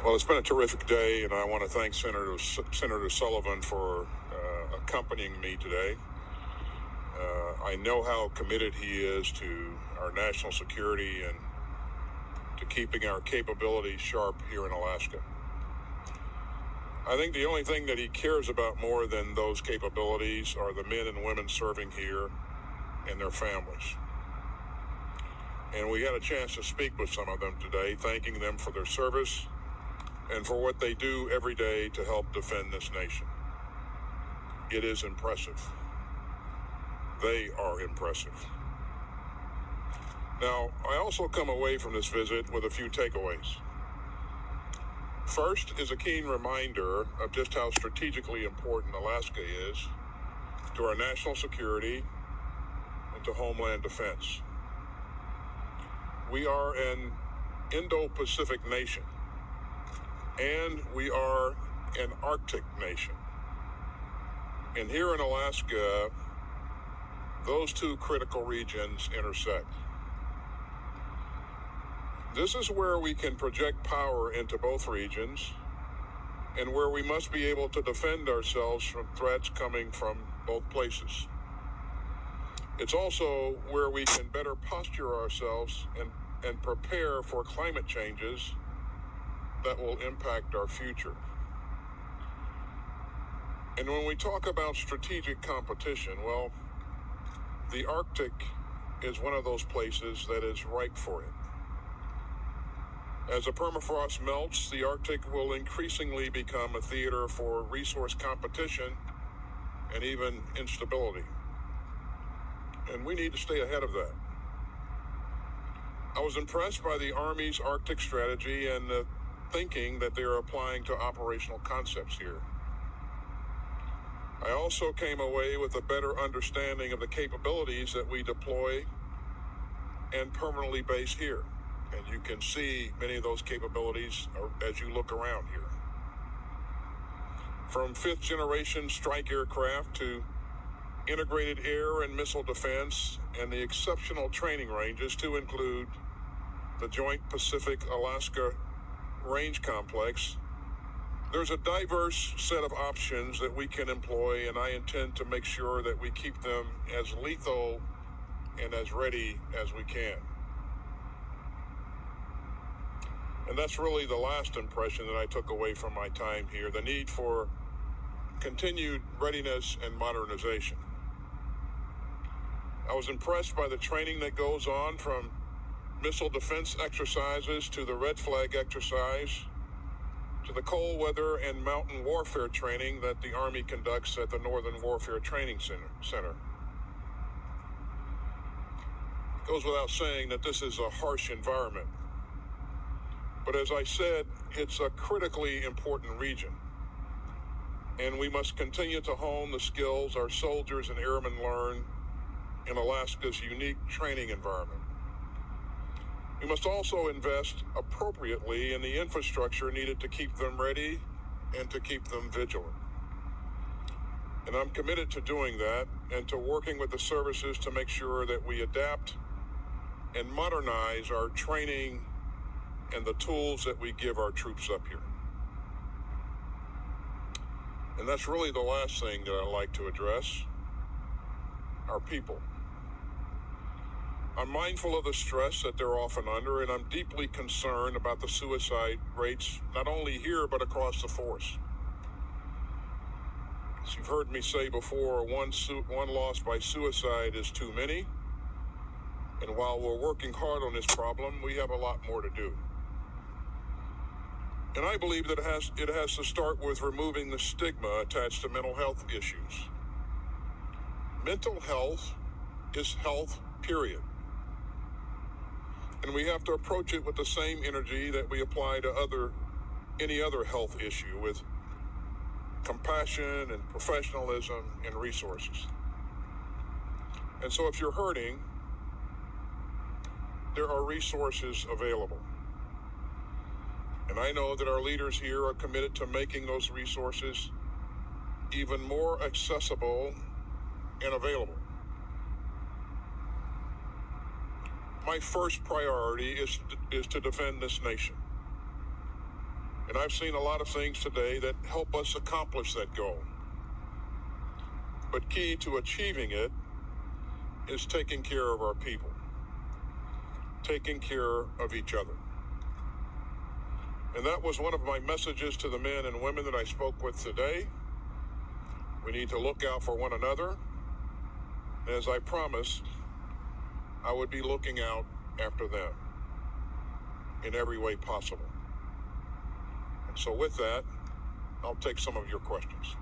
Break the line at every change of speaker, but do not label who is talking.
Well, it's been a terrific day, and I want to thank Senator Sullivan for accompanying me today. I know how committed he is to our national security and to keeping our capabilities sharp here in Alaska. I think the only thing that he cares about more than those capabilities are the men and women serving here and their families. And we had a chance to speak with some of them today, thanking them for their service and for what they do every day to help defend this nation. It is impressive. They are impressive. Now, I also come away from this visit with a few takeaways. First is a keen reminder of just how strategically important Alaska is to our national security and to homeland defense. We are an Indo-Pacific nation, and we are an Arctic nation. And here in Alaska, those two critical regions intersect. This is where we can project power into both regions and where we must be able to defend ourselves from threats coming from both places. It's also where we can better posture ourselves and prepare for climate changes that will impact our future. And when we talk about strategic competition, well, the Arctic is one of those places that is ripe for it. As the permafrost melts, the Arctic will increasingly become a theater for resource competition and even instability. And we need to stay ahead of that. I was impressed by the Army's Arctic strategy and the thinking that they are applying to operational concepts here. I also came away with a better understanding of the capabilities that we deploy and permanently base here. And you can see many of those capabilities as you look around here. From fifth-generation strike aircraft to integrated air and missile defense and the exceptional training ranges to include the Joint Pacific-Alaska Range Complex, there's a diverse set of options that we can employ, and I intend to make sure that we keep them as lethal and as ready as we can. And that's really the last impression that I took away from my time here, the need for continued readiness and modernization. I was impressed by the training that goes on from missile defense exercises to the red flag exercise to the cold weather and mountain warfare training that the Army conducts at the Northern Warfare Training Center. It goes without saying that this is a harsh environment. But as I said, it's a critically important region, and we must continue to hone the skills our soldiers and airmen learn in Alaska's unique training environment. We must also invest appropriately in the infrastructure needed to keep them ready and to keep them vigilant. And I'm committed to doing that and to working with the services to make sure that we adapt and modernize our training and the tools that we give our troops up here. And that's really the last thing that I'd like to address, our people. I'm mindful of the stress that they're often under, and I'm deeply concerned about the suicide rates, not only here, but across the force. As you've heard me say before, one loss by suicide is too many. And while we're working hard on this problem, we have a lot more to do. And I believe that it has to start with removing the stigma attached to mental health issues. Mental health is health, period. And we have to approach it with the same energy that we apply to any other health issue, with compassion and professionalism and resources. And so if you're hurting, there are resources available. And I know that our leaders here are committed to making those resources even more accessible and available. My first priority is to defend this nation. And I've seen a lot of things today that help us accomplish that goal. But key to achieving it is taking care of our people, taking care of each other. And that was one of my messages to the men and women that I spoke with today. We need to look out for one another. And as I promised, I would be looking out after them in every way possible. And so with that, I'll take some of your questions.